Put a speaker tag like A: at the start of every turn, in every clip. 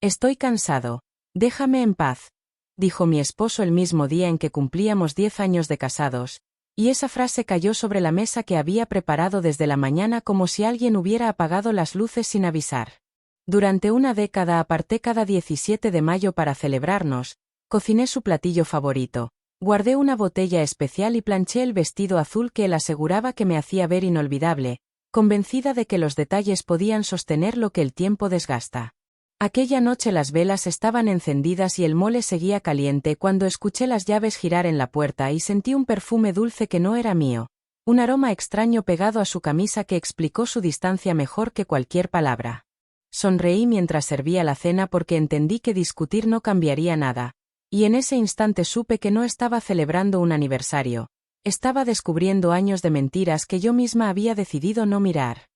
A: Estoy cansado. Déjame en paz, dijo mi esposo el mismo día en que cumplíamos 10 años de casados, y esa frase cayó sobre la mesa que había preparado desde la mañana como si alguien hubiera apagado las luces sin avisar. Durante una década aparté cada 17 de mayo para celebrarnos, cociné su platillo favorito, guardé una botella especial y planché el vestido azul que él aseguraba que me hacía ver inolvidable, convencida de que los detalles podían sostener lo que el tiempo desgasta. Aquella noche las velas estaban encendidas y el mole seguía caliente cuando escuché las llaves girar en la puerta y sentí un perfume dulce que no era mío, un aroma extraño pegado a su camisa que explicó su distancia mejor que cualquier palabra. Sonreí mientras servía la cena porque entendí que discutir no cambiaría nada, y en ese instante supe que no estaba celebrando un aniversario, estaba descubriendo años de mentiras que yo misma había decidido no mirar.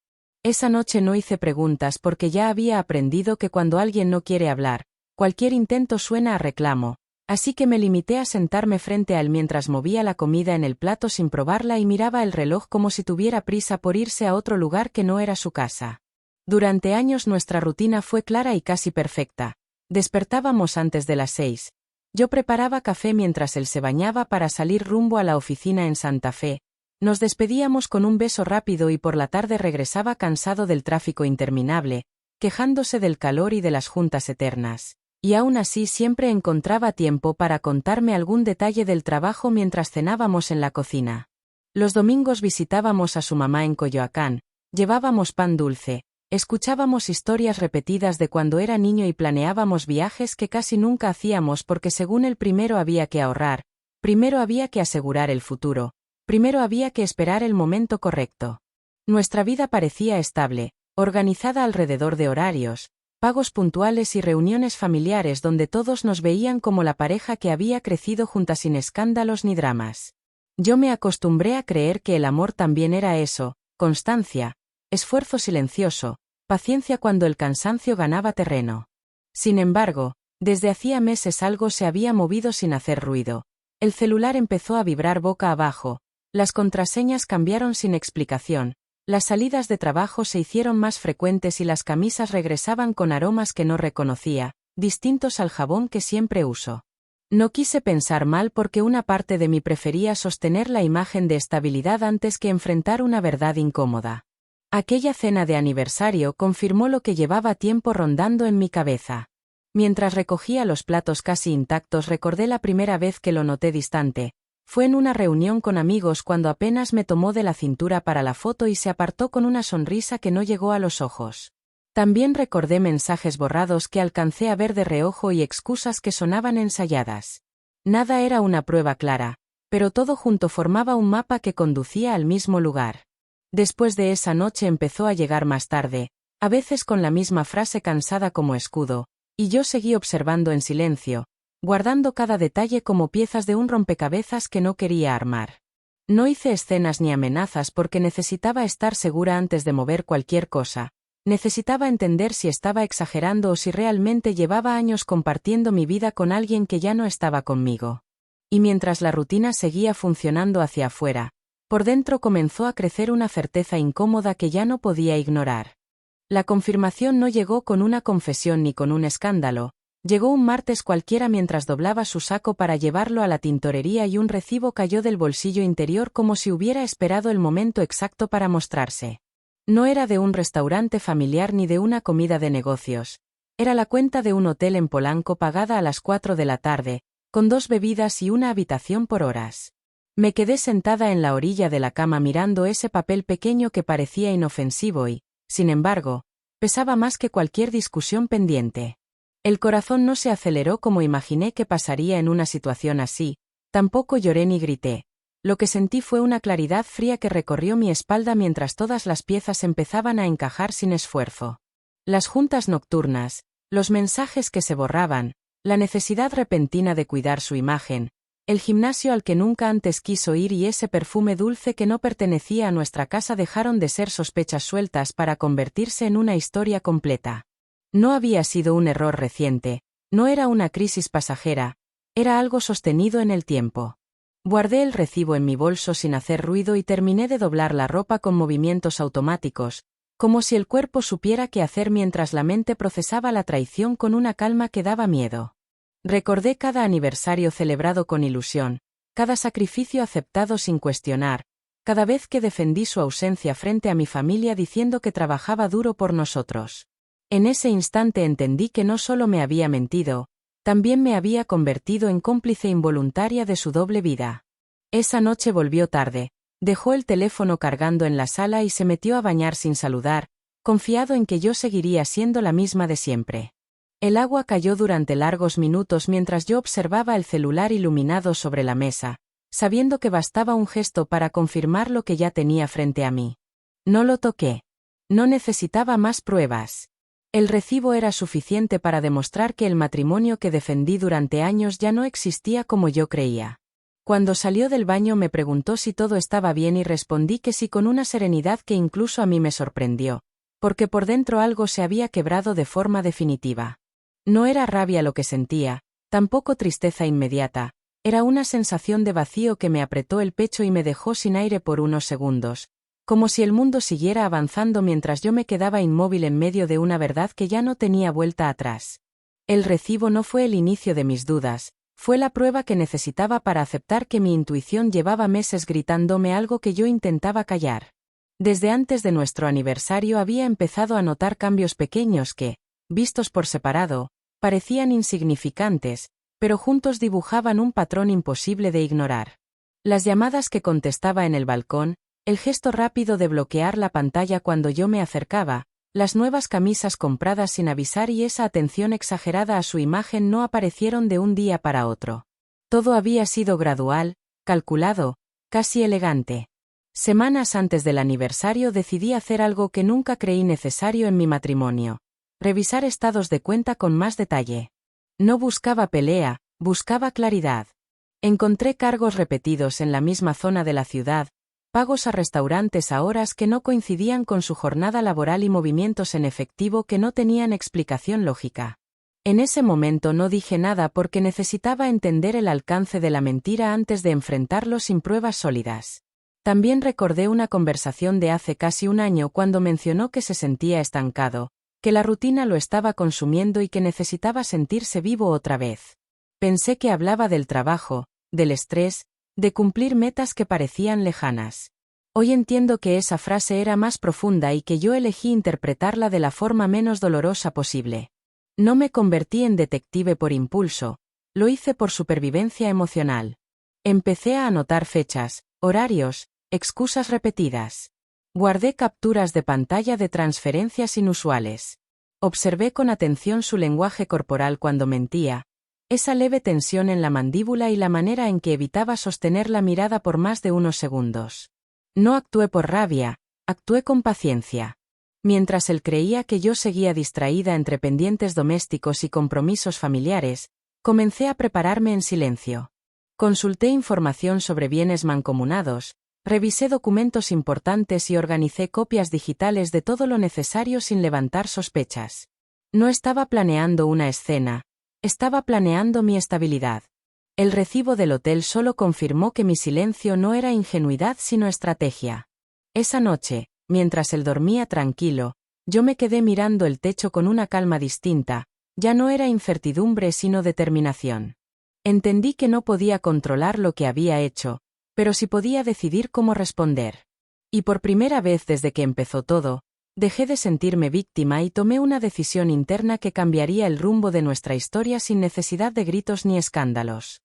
A: Esa noche no hice preguntas porque ya había aprendido que cuando alguien no quiere hablar, cualquier intento suena a reclamo, así que me limité a sentarme frente a él mientras movía la comida en el plato sin probarla y miraba el reloj como si tuviera prisa por irse a otro lugar que no era su casa. Durante años nuestra rutina fue clara y casi perfecta. Despertábamos antes de las 6. Yo preparaba café mientras él se bañaba para salir rumbo a la oficina en Santa Fe. Nos despedíamos con un beso rápido y por la tarde regresaba cansado del tráfico interminable, quejándose del calor y de las juntas eternas. Y aún así siempre encontraba tiempo para contarme algún detalle del trabajo mientras cenábamos en la cocina. Los domingos visitábamos a su mamá en Coyoacán, llevábamos pan dulce, escuchábamos historias repetidas de cuando era niño y planeábamos viajes que casi nunca hacíamos porque según él primero había que ahorrar, primero había que asegurar el futuro. Primero había que esperar el momento correcto. Nuestra vida parecía estable, organizada alrededor de horarios, pagos puntuales y reuniones familiares donde todos nos veían como la pareja que había crecido juntas sin escándalos ni dramas. Yo me acostumbré a creer que el amor también era eso, constancia, esfuerzo silencioso, paciencia cuando el cansancio ganaba terreno. Sin embargo, desde hacía meses algo se había movido sin hacer ruido. El celular empezó a vibrar boca abajo. Las contraseñas cambiaron sin explicación, las salidas de trabajo se hicieron más frecuentes y las camisas regresaban con aromas que no reconocía, distintos al jabón que siempre uso. No quise pensar mal porque una parte de mí prefería sostener la imagen de estabilidad antes que enfrentar una verdad incómoda. Aquella cena de aniversario confirmó lo que llevaba tiempo rondando en mi cabeza. Mientras recogía los platos casi intactos recordé la primera vez que lo noté distante. Fue en una reunión con amigos cuando apenas me tomó de la cintura para la foto y se apartó con una sonrisa que no llegó a los ojos. También recordé mensajes borrados que alcancé a ver de reojo y excusas que sonaban ensayadas. Nada era una prueba clara, pero todo junto formaba un mapa que conducía al mismo lugar. Después de esa noche empezó a llegar más tarde, a veces con la misma frase cansada como escudo, y yo seguí observando en silencio, guardando cada detalle como piezas de un rompecabezas que no quería armar. No hice escenas ni amenazas porque necesitaba estar segura antes de mover cualquier cosa, necesitaba entender si estaba exagerando o si realmente llevaba años compartiendo mi vida con alguien que ya no estaba conmigo. Y mientras la rutina seguía funcionando hacia afuera, por dentro comenzó a crecer una certeza incómoda que ya no podía ignorar. La confirmación no llegó con una confesión ni con un escándalo. Llegó un martes cualquiera mientras doblaba su saco para llevarlo a la tintorería y un recibo cayó del bolsillo interior como si hubiera esperado el momento exacto para mostrarse. No era de un restaurante familiar ni de una comida de negocios. Era la cuenta de un hotel en Polanco pagada a las 4 de la tarde, con 2 bebidas y una habitación por horas. Me quedé sentada en la orilla de la cama mirando ese papel pequeño que parecía inofensivo y, sin embargo, pesaba más que cualquier discusión pendiente. El corazón no se aceleró como imaginé que pasaría en una situación así, tampoco lloré ni grité. Lo que sentí fue una claridad fría que recorrió mi espalda mientras todas las piezas empezaban a encajar sin esfuerzo. Las juntas nocturnas, los mensajes que se borraban, la necesidad repentina de cuidar su imagen, el gimnasio al que nunca antes quiso ir y ese perfume dulce que no pertenecía a nuestra casa dejaron de ser sospechas sueltas para convertirse en una historia completa. No había sido un error reciente, no era una crisis pasajera, era algo sostenido en el tiempo. Guardé el recibo en mi bolso sin hacer ruido y terminé de doblar la ropa con movimientos automáticos, como si el cuerpo supiera qué hacer mientras la mente procesaba la traición con una calma que daba miedo. Recordé cada aniversario celebrado con ilusión, cada sacrificio aceptado sin cuestionar, cada vez que defendí su ausencia frente a mi familia diciendo que trabajaba duro por nosotros. En ese instante entendí que no solo me había mentido, también me había convertido en cómplice involuntaria de su doble vida. Esa noche volvió tarde, dejó el teléfono cargando en la sala y se metió a bañar sin saludar, confiado en que yo seguiría siendo la misma de siempre. El agua cayó durante largos minutos mientras yo observaba el celular iluminado sobre la mesa, sabiendo que bastaba un gesto para confirmar lo que ya tenía frente a mí. No lo toqué. No necesitaba más pruebas. El recibo era suficiente para demostrar que el matrimonio que defendí durante años ya no existía como yo creía. Cuando salió del baño me preguntó si todo estaba bien y respondí que sí con una serenidad que incluso a mí me sorprendió, porque por dentro algo se había quebrado de forma definitiva. No era rabia lo que sentía, tampoco tristeza inmediata, era una sensación de vacío que me apretó el pecho y me dejó sin aire por unos segundos, como si el mundo siguiera avanzando mientras yo me quedaba inmóvil en medio de una verdad que ya no tenía vuelta atrás. El recibo no fue el inicio de mis dudas, fue la prueba que necesitaba para aceptar que mi intuición llevaba meses gritándome algo que yo intentaba callar. Desde antes de nuestro aniversario había empezado a notar cambios pequeños que, vistos por separado, parecían insignificantes, pero juntos dibujaban un patrón imposible de ignorar. Las llamadas que contestaba en el balcón, el gesto rápido de bloquear la pantalla cuando yo me acercaba, las nuevas camisas compradas sin avisar y esa atención exagerada a su imagen no aparecieron de un día para otro. Todo había sido gradual, calculado, casi elegante. Semanas antes del aniversario decidí hacer algo que nunca creí necesario en mi matrimonio: revisar estados de cuenta con más detalle. No buscaba pelea, buscaba claridad. Encontré cargos repetidos en la misma zona de la ciudad, pagos a restaurantes a horas que no coincidían con su jornada laboral y movimientos en efectivo que no tenían explicación lógica. En ese momento no dije nada porque necesitaba entender el alcance de la mentira antes de enfrentarlo sin pruebas sólidas. También recordé una conversación de hace casi un año cuando mencionó que se sentía estancado, que la rutina lo estaba consumiendo y que necesitaba sentirse vivo otra vez. Pensé que hablaba del trabajo, del estrés, de cumplir metas que parecían lejanas. Hoy entiendo que esa frase era más profunda y que yo elegí interpretarla de la forma menos dolorosa posible. No me convertí en detective por impulso, lo hice por supervivencia emocional. Empecé a anotar fechas, horarios, excusas repetidas. Guardé capturas de pantalla de transferencias inusuales. Observé con atención su lenguaje corporal cuando mentía, esa leve tensión en la mandíbula y la manera en que evitaba sostener la mirada por más de unos segundos. No actué por rabia, actué con paciencia. Mientras él creía que yo seguía distraída entre pendientes domésticos y compromisos familiares, comencé a prepararme en silencio. Consulté información sobre bienes mancomunados, revisé documentos importantes y organicé copias digitales de todo lo necesario sin levantar sospechas. No estaba planeando una escena, estaba planeando mi estabilidad. El recibo del hotel solo confirmó que mi silencio no era ingenuidad sino estrategia. Esa noche, mientras él dormía tranquilo, yo me quedé mirando el techo con una calma distinta, ya no era incertidumbre sino determinación. Entendí que no podía controlar lo que había hecho, pero sí podía decidir cómo responder. Y por primera vez desde que empezó todo, dejé de sentirme víctima y tomé una decisión interna que cambiaría el rumbo de nuestra historia sin necesidad de gritos ni escándalos.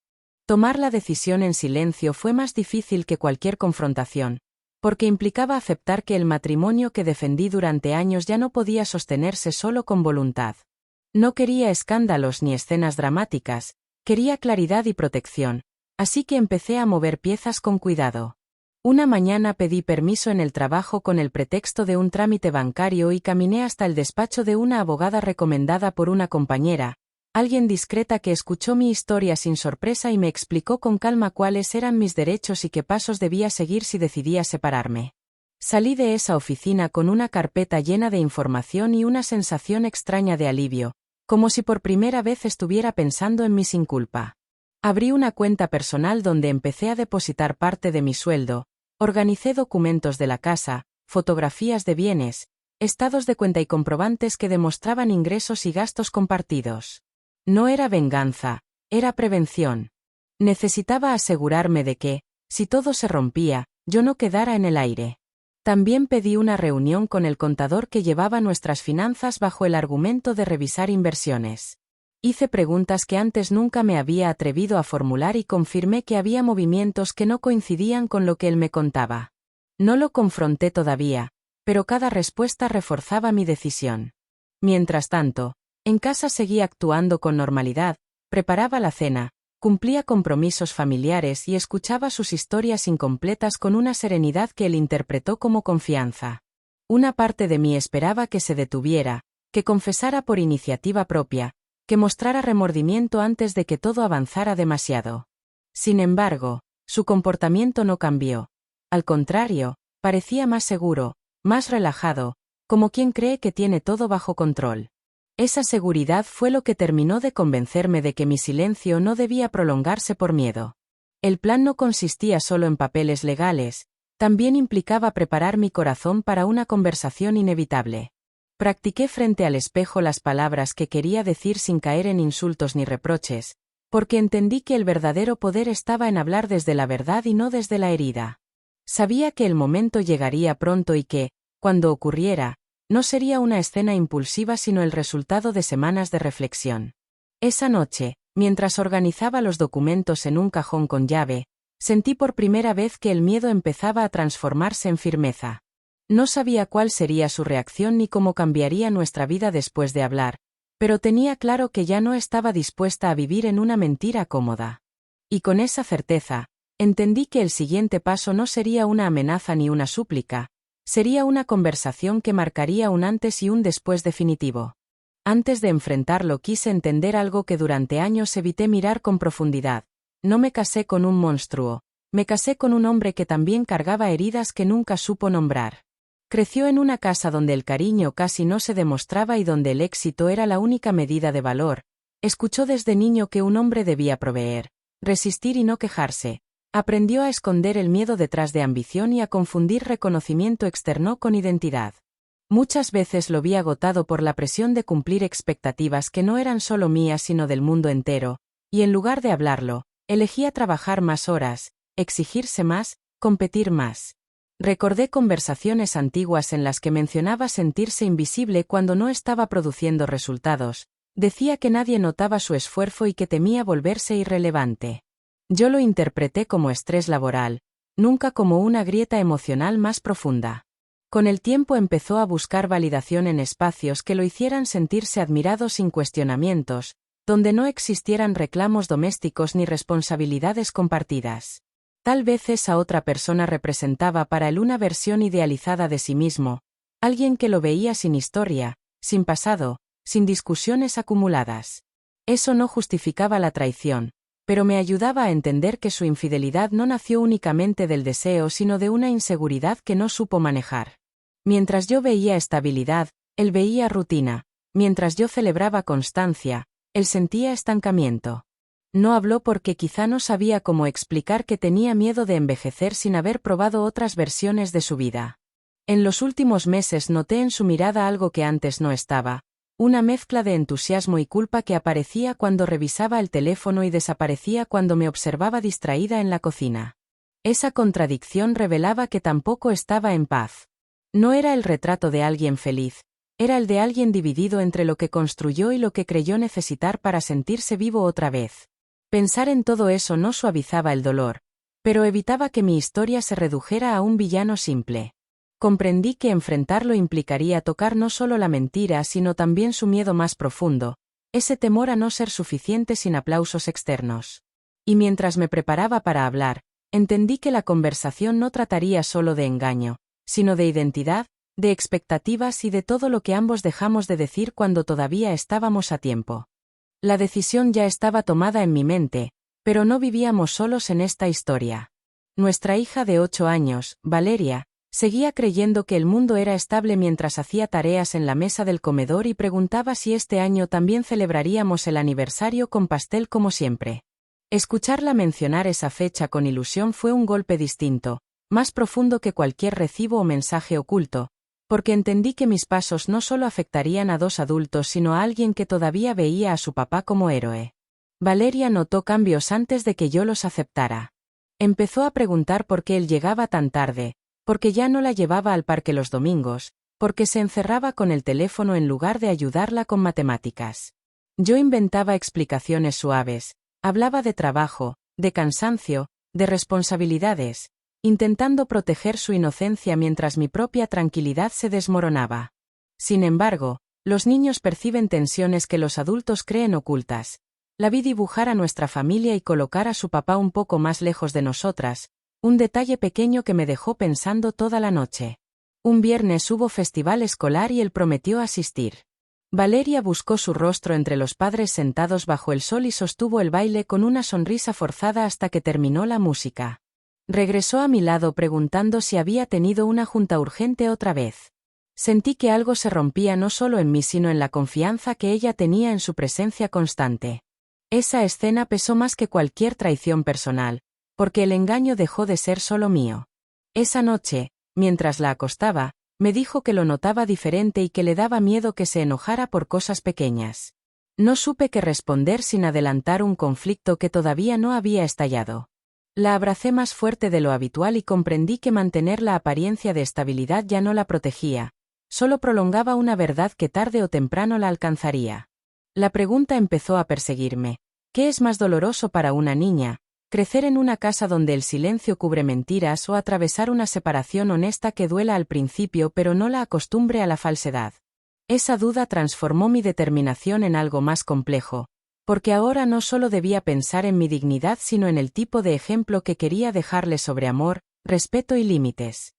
A: Tomar la decisión en silencio fue más difícil que cualquier confrontación, porque implicaba aceptar que el matrimonio que defendí durante años ya no podía sostenerse solo con voluntad. No quería escándalos ni escenas dramáticas, quería claridad y protección, así que empecé a mover piezas con cuidado. Una mañana pedí permiso en el trabajo con el pretexto de un trámite bancario y caminé hasta el despacho de una abogada recomendada por una compañera, alguien discreta que escuchó mi historia sin sorpresa y me explicó con calma cuáles eran mis derechos y qué pasos debía seguir si decidía separarme. Salí de esa oficina con una carpeta llena de información y una sensación extraña de alivio, como si por primera vez estuviera pensando en mí sin culpa. Abrí una cuenta personal donde empecé a depositar parte de mi sueldo, organicé documentos de la casa, fotografías de bienes, estados de cuenta y comprobantes que demostraban ingresos y gastos compartidos. No era venganza, era prevención. Necesitaba asegurarme de que, si todo se rompía, yo no quedara en el aire. También pedí una reunión con el contador que llevaba nuestras finanzas bajo el argumento de revisar inversiones. Hice preguntas que antes nunca me había atrevido a formular y confirmé que había movimientos que no coincidían con lo que él me contaba. No lo confronté todavía, pero cada respuesta reforzaba mi decisión. Mientras tanto, en casa seguía actuando con normalidad, preparaba la cena, cumplía compromisos familiares y escuchaba sus historias incompletas con una serenidad que él interpretó como confianza. Una parte de mí esperaba que se detuviera, que confesara por iniciativa propia, que mostrara remordimiento antes de que todo avanzara demasiado. Sin embargo, su comportamiento no cambió. Al contrario, parecía más seguro, más relajado, como quien cree que tiene todo bajo control. Esa seguridad fue lo que terminó de convencerme de que mi silencio no debía prolongarse por miedo. El plan no consistía solo en papeles legales, también implicaba preparar mi corazón para una conversación inevitable. Practiqué frente al espejo las palabras que quería decir sin caer en insultos ni reproches, porque entendí que el verdadero poder estaba en hablar desde la verdad y no desde la herida. Sabía que el momento llegaría pronto y que, cuando ocurriera, no sería una escena impulsiva sino el resultado de semanas de reflexión. Esa noche, mientras organizaba los documentos en un cajón con llave, sentí por primera vez que el miedo empezaba a transformarse en firmeza. No sabía cuál sería su reacción ni cómo cambiaría nuestra vida después de hablar, pero tenía claro que ya no estaba dispuesta a vivir en una mentira cómoda. Y con esa certeza, entendí que el siguiente paso no sería una amenaza ni una súplica, sería una conversación que marcaría un antes y un después definitivo. Antes de enfrentarlo quise entender algo que durante años evité mirar con profundidad. No me casé con un monstruo, me casé con un hombre que también cargaba heridas que nunca supo nombrar. Creció en una casa donde el cariño casi no se demostraba y donde el éxito era la única medida de valor. Escuchó desde niño que un hombre debía proveer, resistir y no quejarse. Aprendió a esconder el miedo detrás de ambición y a confundir reconocimiento externo con identidad. Muchas veces lo vi agotado por la presión de cumplir expectativas que no eran solo mías sino del mundo entero, y en lugar de hablarlo, elegía trabajar más horas, exigirse más, competir más. Recordé conversaciones antiguas en las que mencionaba sentirse invisible cuando no estaba produciendo resultados. Decía que nadie notaba su esfuerzo y que temía volverse irrelevante. Yo lo interpreté como estrés laboral, nunca como una grieta emocional más profunda. Con el tiempo empezó a buscar validación en espacios que lo hicieran sentirse admirado sin cuestionamientos, donde no existieran reclamos domésticos ni responsabilidades compartidas. Tal vez esa otra persona representaba para él una versión idealizada de sí mismo, alguien que lo veía sin historia, sin pasado, sin discusiones acumuladas. Eso no justificaba la traición, pero me ayudaba a entender que su infidelidad no nació únicamente del deseo sino de una inseguridad que no supo manejar. Mientras yo veía estabilidad, él veía rutina, mientras yo celebraba constancia, él sentía estancamiento. No habló porque quizá no sabía cómo explicar que tenía miedo de envejecer sin haber probado otras versiones de su vida. En los últimos meses noté en su mirada algo que antes no estaba, una mezcla de entusiasmo y culpa que aparecía cuando revisaba el teléfono y desaparecía cuando me observaba distraída en la cocina. Esa contradicción revelaba que tampoco estaba en paz. No era el retrato de alguien feliz, era el de alguien dividido entre lo que construyó y lo que creyó necesitar para sentirse vivo otra vez. Pensar en todo eso no suavizaba el dolor, pero evitaba que mi historia se redujera a un villano simple. Comprendí que enfrentarlo implicaría tocar no solo la mentira sino también su miedo más profundo, ese temor a no ser suficiente sin aplausos externos. Y mientras me preparaba para hablar, entendí que la conversación no trataría solo de engaño, sino de identidad, de expectativas y de todo lo que ambos dejamos de decir cuando todavía estábamos a tiempo. La decisión ya estaba tomada en mi mente, pero no vivíamos solos en esta historia. Nuestra hija de 8 años, Valeria, seguía creyendo que el mundo era estable mientras hacía tareas en la mesa del comedor y preguntaba si este año también celebraríamos el aniversario con pastel como siempre. Escucharla mencionar esa fecha con ilusión fue un golpe distinto, más profundo que cualquier recibo o mensaje oculto, Porque entendí que mis pasos no solo afectarían a dos adultos sino a alguien que todavía veía a su papá como héroe. Valeria notó cambios antes de que yo los aceptara. Empezó a preguntar por qué él llegaba tan tarde, porque ya no la llevaba al parque los domingos, porque se encerraba con el teléfono en lugar de ayudarla con matemáticas. Yo inventaba explicaciones suaves, hablaba de trabajo, de cansancio, de responsabilidades, intentando proteger su inocencia mientras mi propia tranquilidad se desmoronaba. Sin embargo, los niños perciben tensiones que los adultos creen ocultas. La vi dibujar a nuestra familia y colocar a su papá un poco más lejos de nosotras, un detalle pequeño que me dejó pensando toda la noche. Un viernes hubo festival escolar y él prometió asistir. Valeria buscó su rostro entre los padres sentados bajo el sol y sostuvo el baile con una sonrisa forzada hasta que terminó la música. Regresó a mi lado preguntando si había tenido una junta urgente otra vez. Sentí que algo se rompía no solo en mí sino en la confianza que ella tenía en su presencia constante. Esa escena pesó más que cualquier traición personal, porque el engaño dejó de ser solo mío. Esa noche, mientras la acostaba, me dijo que lo notaba diferente y que le daba miedo que se enojara por cosas pequeñas. No supe qué responder sin adelantar un conflicto que todavía no había estallado. La abracé más fuerte de lo habitual y comprendí que mantener la apariencia de estabilidad ya no la protegía, solo prolongaba una verdad que tarde o temprano la alcanzaría. La pregunta empezó a perseguirme. ¿Qué es más doloroso para una niña? ¿Crecer en una casa donde el silencio cubre mentiras o atravesar una separación honesta que duela al principio pero no la acostumbre a la falsedad? Esa duda transformó mi determinación en algo más complejo, porque ahora no solo debía pensar en mi dignidad sino en el tipo de ejemplo que quería dejarle sobre amor, respeto y límites.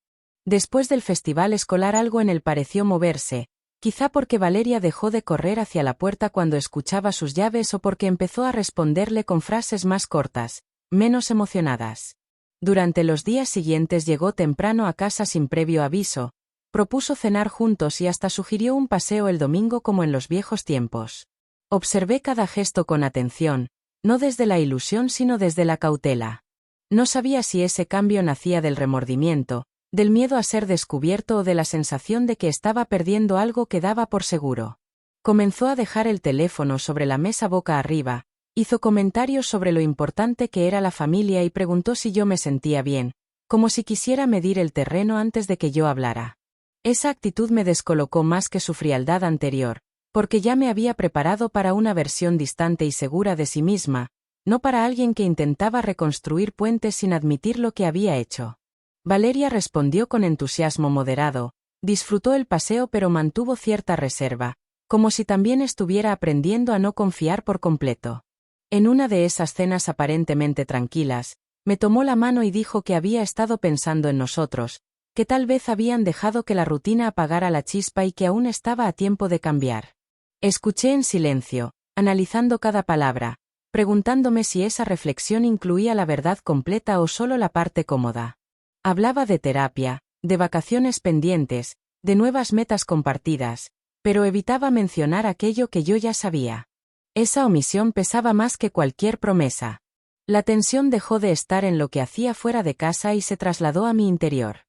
A: Después del festival escolar algo en él pareció moverse, quizá porque Valeria dejó de correr hacia la puerta cuando escuchaba sus llaves o porque empezó a responderle con frases más cortas, menos emocionadas. Durante los días siguientes llegó temprano a casa sin previo aviso, propuso cenar juntos y hasta sugirió un paseo el domingo como en los viejos tiempos. Observé cada gesto con atención, no desde la ilusión sino desde la cautela. No sabía si ese cambio nacía del remordimiento, del miedo a ser descubierto o de la sensación de que estaba perdiendo algo que daba por seguro. Comenzó a dejar el teléfono sobre la mesa boca arriba, hizo comentarios sobre lo importante que era la familia y preguntó si yo me sentía bien, como si quisiera medir el terreno antes de que yo hablara. Esa actitud me descolocó más que su frialdad anterior, porque ya me había preparado para una versión distante y segura de sí misma, no para alguien que intentaba reconstruir puentes sin admitir lo que había hecho. Valeria respondió con entusiasmo moderado, disfrutó el paseo pero mantuvo cierta reserva, como si también estuviera aprendiendo a no confiar por completo. En una de esas cenas aparentemente tranquilas, me tomó la mano y dijo que había estado pensando en nosotros, que tal vez habían dejado que la rutina apagara la chispa y que aún estaba a tiempo de cambiar. Escuché en silencio, analizando cada palabra, preguntándome si esa reflexión incluía la verdad completa o solo la parte cómoda. Hablaba de terapia, de vacaciones pendientes, de nuevas metas compartidas, pero evitaba mencionar aquello que yo ya sabía. Esa omisión pesaba más que cualquier promesa. La tensión dejó de estar en lo que hacía fuera de casa y se trasladó a mi interior.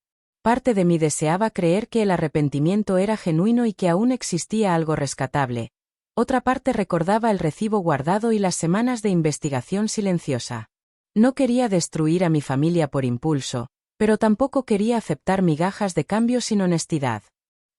A: Parte de mí deseaba creer que el arrepentimiento era genuino y que aún existía algo rescatable. Otra parte recordaba el recibo guardado y las semanas de investigación silenciosa. No quería destruir a mi familia por impulso, pero tampoco quería aceptar migajas de cambio sin honestidad.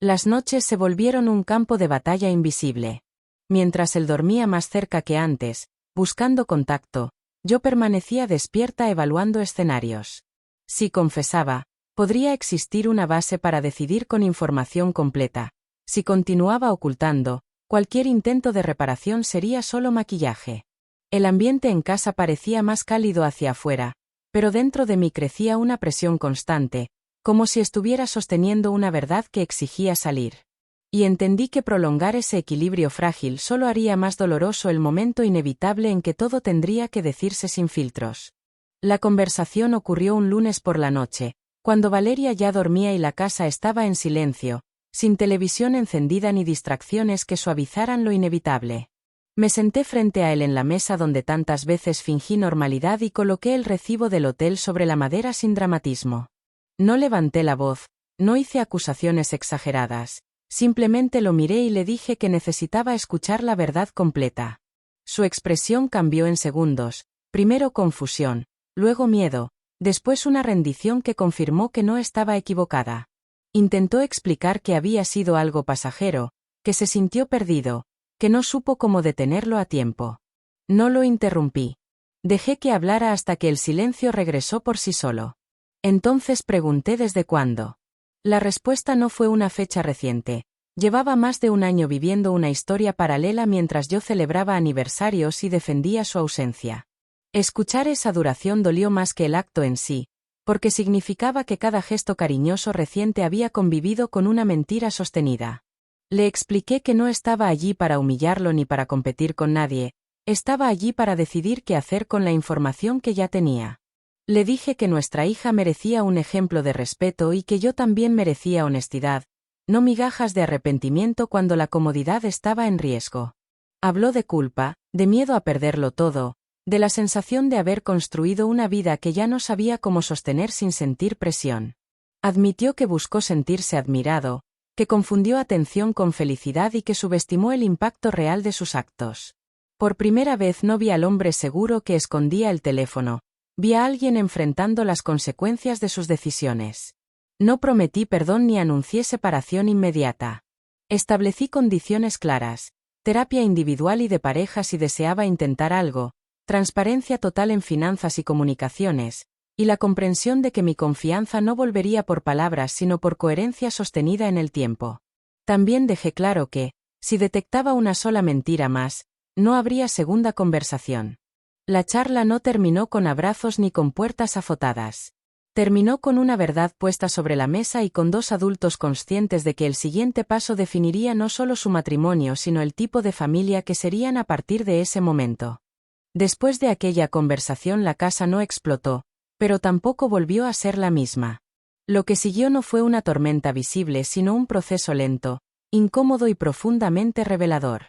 A: Las noches se volvieron un campo de batalla invisible. Mientras él dormía más cerca que antes, buscando contacto, yo permanecía despierta evaluando escenarios. Si confesaba, podría existir una base para decidir con información completa. Si continuaba ocultando, cualquier intento de reparación sería solo maquillaje. El ambiente en casa parecía más cálido hacia afuera, pero dentro de mí crecía una presión constante, como si estuviera sosteniendo una verdad que exigía salir. Y entendí que prolongar ese equilibrio frágil solo haría más doloroso el momento inevitable en que todo tendría que decirse sin filtros. La conversación ocurrió un lunes por la noche, cuando Valeria ya dormía y la casa estaba en silencio, sin televisión encendida ni distracciones que suavizaran lo inevitable. Me senté frente a él en la mesa donde tantas veces fingí normalidad y coloqué el recibo del hotel sobre la madera sin dramatismo. No levanté la voz, No hice acusaciones exageradas. Simplemente lo miré y le dije que necesitaba escuchar la verdad completa. Su expresión cambió en segundos, primero confusión, luego miedo, después una rendición que confirmó que no estaba equivocada. Intentó explicar que había sido algo pasajero, que se sintió perdido, que no supo cómo detenerlo a tiempo. No lo interrumpí. Dejé que hablara hasta que el silencio regresó por sí solo. Entonces pregunté desde cuándo. La respuesta no fue una fecha reciente. Llevaba más de un año viviendo una historia paralela mientras yo celebraba aniversarios y defendía su ausencia. Escuchar esa duración dolió más que el acto en sí, porque significaba que cada gesto cariñoso reciente había convivido con una mentira sostenida. Le expliqué que no estaba allí para humillarlo ni para competir con nadie, estaba allí para decidir qué hacer con la información que ya tenía. Le dije que nuestra hija merecía un ejemplo de respeto y que yo también merecía honestidad, no migajas de arrepentimiento cuando la comodidad estaba en riesgo. Habló de culpa, de miedo a perderlo todo, de la sensación de haber construido una vida que ya no sabía cómo sostener sin sentir presión. Admitió que buscó sentirse admirado, que confundió atención con felicidad y que subestimó el impacto real de sus actos. Por primera vez no vi al hombre seguro que escondía el teléfono, vi a alguien enfrentando las consecuencias de sus decisiones. No prometí perdón ni anuncié separación inmediata. Establecí condiciones claras, terapia individual y de pareja si deseaba intentar algo, transparencia total en finanzas y comunicaciones, y la comprensión de que mi confianza no volvería por palabras sino por coherencia sostenida en el tiempo. También dejé claro que, si detectaba una sola mentira más, no habría segunda conversación. La charla no terminó con abrazos ni con puertas azotadas. Terminó con una verdad puesta sobre la mesa y con dos adultos conscientes de que el siguiente paso definiría no solo su matrimonio sino el tipo de familia que serían a partir de ese momento. Después de aquella conversación la casa no explotó, pero tampoco volvió a ser la misma. Lo que siguió no fue una tormenta visible sino un proceso lento, incómodo y profundamente revelador.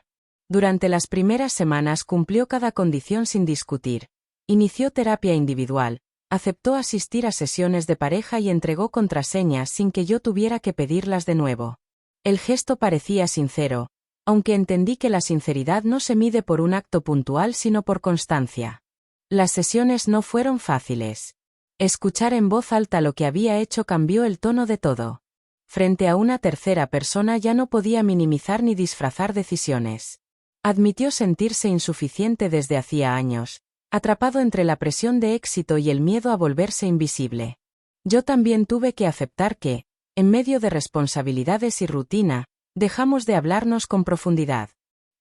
A: Durante las primeras semanas cumplió cada condición sin discutir. Inició terapia individual, aceptó asistir a sesiones de pareja y entregó contraseñas sin que yo tuviera que pedirlas de nuevo. El gesto parecía sincero, aunque entendí que la sinceridad no se mide por un acto puntual sino por constancia. Las sesiones no fueron fáciles. Escuchar en voz alta lo que había hecho cambió el tono de todo. Frente a una tercera persona ya no podía minimizar ni disfrazar decisiones. Admitió sentirse insuficiente desde hacía años, atrapado entre la presión de éxito y el miedo a volverse invisible. Yo también tuve que aceptar que, en medio de responsabilidades y rutina, dejamos de hablarnos con profundidad.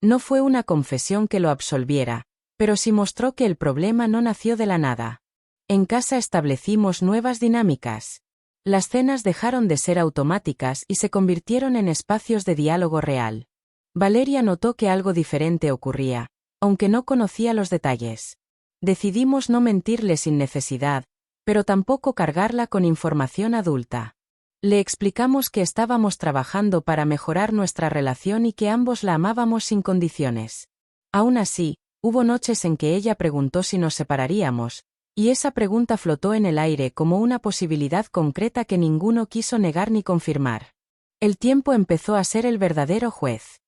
A: No fue una confesión que lo absolviera, pero sí mostró que el problema no nació de la nada. En casa establecimos nuevas dinámicas. Las cenas dejaron de ser automáticas y se convirtieron en espacios de diálogo real. Valeria notó que algo diferente ocurría, aunque no conocía los detalles. Decidimos no mentirle sin necesidad, pero tampoco cargarla con información adulta. Le explicamos que estábamos trabajando para mejorar nuestra relación y que ambos la amábamos sin condiciones. Aún así, hubo noches en que ella preguntó si nos separaríamos, y esa pregunta flotó en el aire como una posibilidad concreta que ninguno quiso negar ni confirmar. El tiempo empezó a ser el verdadero juez.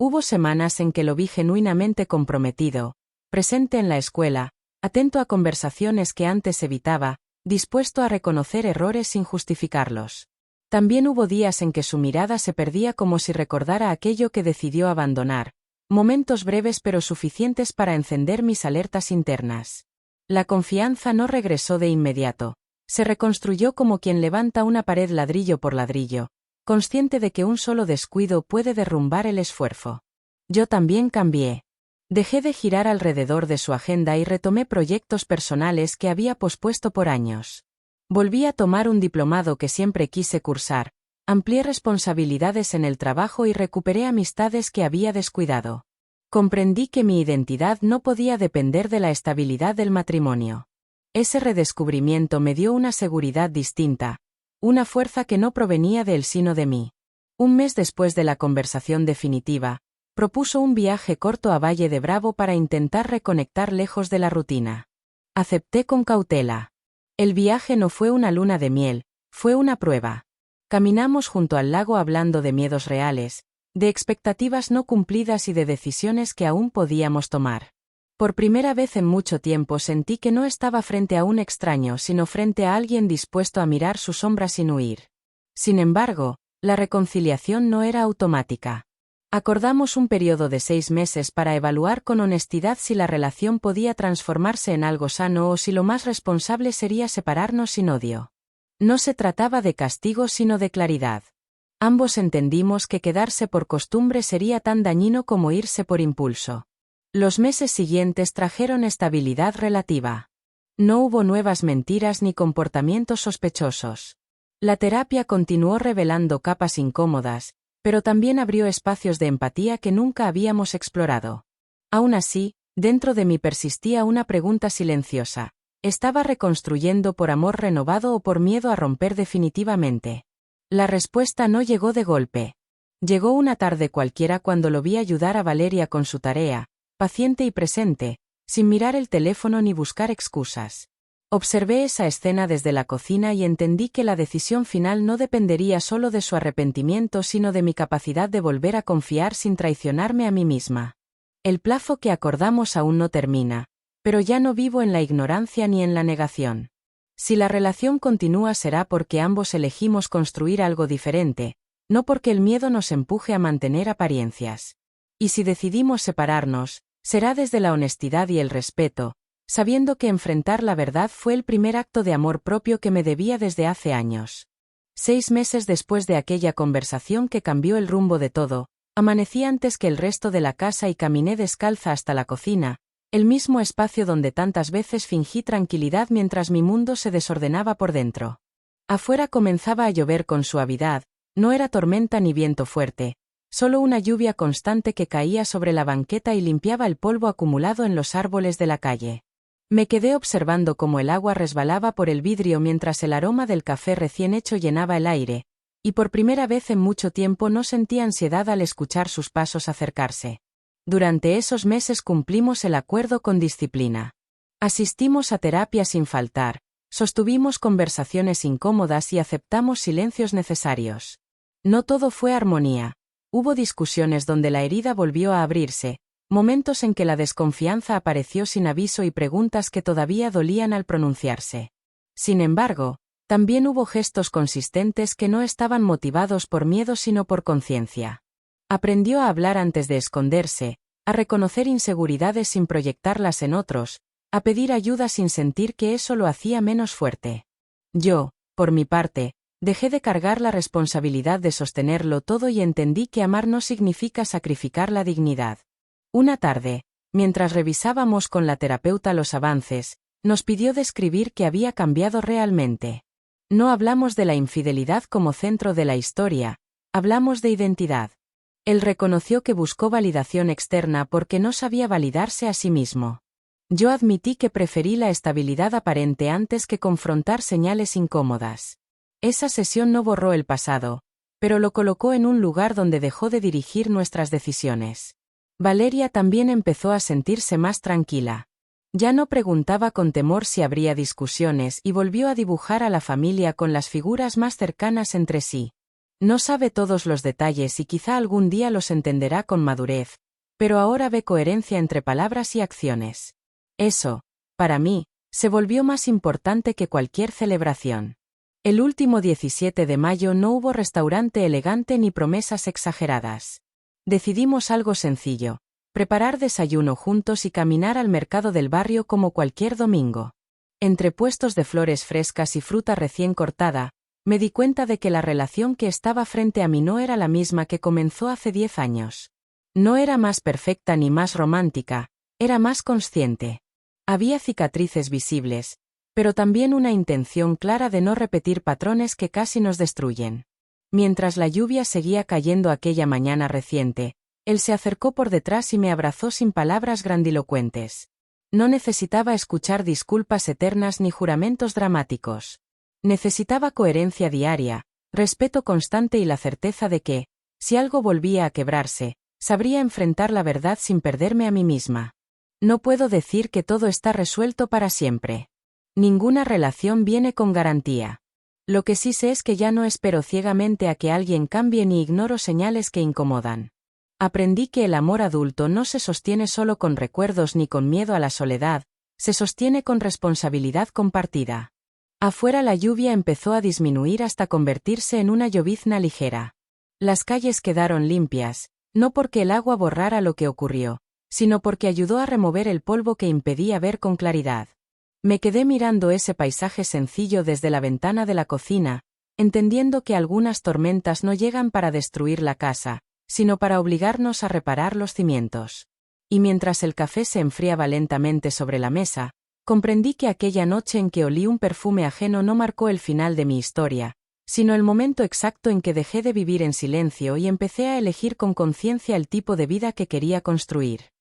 A: Hubo semanas en que lo vi genuinamente comprometido, presente en la escuela, atento a conversaciones que antes evitaba, dispuesto a reconocer errores sin justificarlos. También hubo días en que su mirada se perdía como si recordara aquello que decidió abandonar, momentos breves pero suficientes para encender mis alertas internas. La confianza no regresó de inmediato, se reconstruyó como quien levanta una pared ladrillo por ladrillo, consciente de que un solo descuido puede derrumbar el esfuerzo. Yo también cambié. Dejé de girar alrededor de su agenda y retomé proyectos personales que había pospuesto por años. Volví a tomar un diplomado que siempre quise cursar, amplié responsabilidades en el trabajo y recuperé amistades que había descuidado. Comprendí que mi identidad no podía depender de la estabilidad del matrimonio. Ese redescubrimiento me dio una seguridad distinta, una fuerza que no provenía del sino de mí. Un mes después de la conversación definitiva, propuso un viaje corto a Valle de Bravo para intentar reconectar lejos de la rutina. Acepté con cautela. El viaje no fue una luna de miel, fue una prueba. Caminamos junto al lago hablando de miedos reales, de expectativas no cumplidas y de decisiones que aún podíamos tomar. Por primera vez en mucho tiempo sentí que no estaba frente a un extraño sino frente a alguien dispuesto a mirar su sombra sin huir. Sin embargo, la reconciliación no era automática. Acordamos un periodo de 6 meses para evaluar con honestidad si la relación podía transformarse en algo sano o si lo más responsable sería separarnos sin odio. No se trataba de castigo sino de claridad. Ambos entendimos que quedarse por costumbre sería tan dañino como irse por impulso. Los meses siguientes trajeron estabilidad relativa. No hubo nuevas mentiras ni comportamientos sospechosos. La terapia continuó revelando capas incómodas, pero también abrió espacios de empatía que nunca habíamos explorado. Aún así, dentro de mí persistía una pregunta silenciosa: ¿estaba reconstruyendo por amor renovado o por miedo a romper definitivamente? La respuesta no llegó de golpe. Llegó una tarde cualquiera cuando lo vi ayudar a Valeria con su tarea, paciente y presente, sin mirar el teléfono ni buscar excusas. Observé esa escena desde la cocina y entendí que la decisión final no dependería solo de su arrepentimiento sino de mi capacidad de volver a confiar sin traicionarme a mí misma. El plazo que acordamos aún no termina, pero ya no vivo en la ignorancia ni en la negación. Si la relación continúa será porque ambos elegimos construir algo diferente, no porque el miedo nos empuje a mantener apariencias. Y si decidimos separarnos, será desde la honestidad y el respeto, sabiendo que enfrentar la verdad fue el primer acto de amor propio que me debía desde hace años. 6 meses después de aquella conversación que cambió el rumbo de todo, amanecí antes que el resto de la casa y caminé descalza hasta la cocina, el mismo espacio donde tantas veces fingí tranquilidad mientras mi mundo se desordenaba por dentro. Afuera comenzaba a llover con suavidad, no era tormenta ni viento fuerte, solo una lluvia constante que caía sobre la banqueta y limpiaba el polvo acumulado en los árboles de la calle. Me quedé observando cómo el agua resbalaba por el vidrio mientras el aroma del café recién hecho llenaba el aire, y por primera vez en mucho tiempo no sentí ansiedad al escuchar sus pasos acercarse. Durante esos meses cumplimos el acuerdo con disciplina. Asistimos a terapia sin faltar, sostuvimos conversaciones incómodas y aceptamos silencios necesarios. No todo fue armonía. Hubo discusiones donde la herida volvió a abrirse, momentos en que la desconfianza apareció sin aviso y preguntas que todavía dolían al pronunciarse. Sin embargo, también hubo gestos consistentes que no estaban motivados por miedo sino por conciencia. Aprendió a hablar antes de esconderse, a reconocer inseguridades sin proyectarlas en otros, a pedir ayuda sin sentir que eso lo hacía menos fuerte. Yo, por mi parte, dejé de cargar la responsabilidad de sostenerlo todo y entendí que amar no significa sacrificar la dignidad. Una tarde, mientras revisábamos con la terapeuta los avances, nos pidió describir qué había cambiado realmente. No hablamos de la infidelidad como centro de la historia, hablamos de identidad. Él reconoció que buscó validación externa porque no sabía validarse a sí mismo. Yo admití que preferí la estabilidad aparente antes que confrontar señales incómodas. Esa sesión no borró el pasado, pero lo colocó en un lugar donde dejó de dirigir nuestras decisiones. Valeria también empezó a sentirse más tranquila. Ya no preguntaba con temor si habría discusiones y volvió a dibujar a la familia con las figuras más cercanas entre sí. No sabe todos los detalles y quizá algún día los entenderá con madurez, pero ahora ve coherencia entre palabras y acciones. Eso, para mí, se volvió más importante que cualquier celebración. El último 17 de mayo no hubo restaurante elegante ni promesas exageradas. Decidimos algo sencillo: preparar desayuno juntos y caminar al mercado del barrio como cualquier domingo. Entre puestos de flores frescas y fruta recién cortada, me di cuenta de que la relación que estaba frente a mí no era la misma que comenzó hace 10 años. No era más perfecta ni más romántica, era más consciente. Había cicatrices visibles, pero también una intención clara de no repetir patrones que casi nos destruyen. Mientras la lluvia seguía cayendo aquella mañana reciente, él se acercó por detrás y me abrazó sin palabras grandilocuentes. No necesitaba escuchar disculpas eternas ni juramentos dramáticos. Necesitaba coherencia diaria, respeto constante y la certeza de que, si algo volvía a quebrarse, sabría enfrentar la verdad sin perderme a mí misma. No puedo decir que todo está resuelto para siempre. Ninguna relación viene con garantía. Lo que sí sé es que ya no espero ciegamente a que alguien cambie ni ignoro señales que incomodan. Aprendí que el amor adulto no se sostiene solo con recuerdos ni con miedo a la soledad, se sostiene con responsabilidad compartida. Afuera la lluvia empezó a disminuir hasta convertirse en una llovizna ligera. Las calles quedaron limpias, no porque el agua borrara lo que ocurrió, sino porque ayudó a remover el polvo que impedía ver con claridad. Me quedé mirando ese paisaje sencillo desde la ventana de la cocina, entendiendo que algunas tormentas no llegan para destruir la casa, sino para obligarnos a reparar los cimientos. Y mientras el café se enfriaba lentamente sobre la mesa, comprendí que aquella noche en que olí un perfume ajeno no marcó el final de mi historia, sino el momento exacto en que dejé de vivir en silencio y empecé a elegir con conciencia el tipo de vida que quería construir.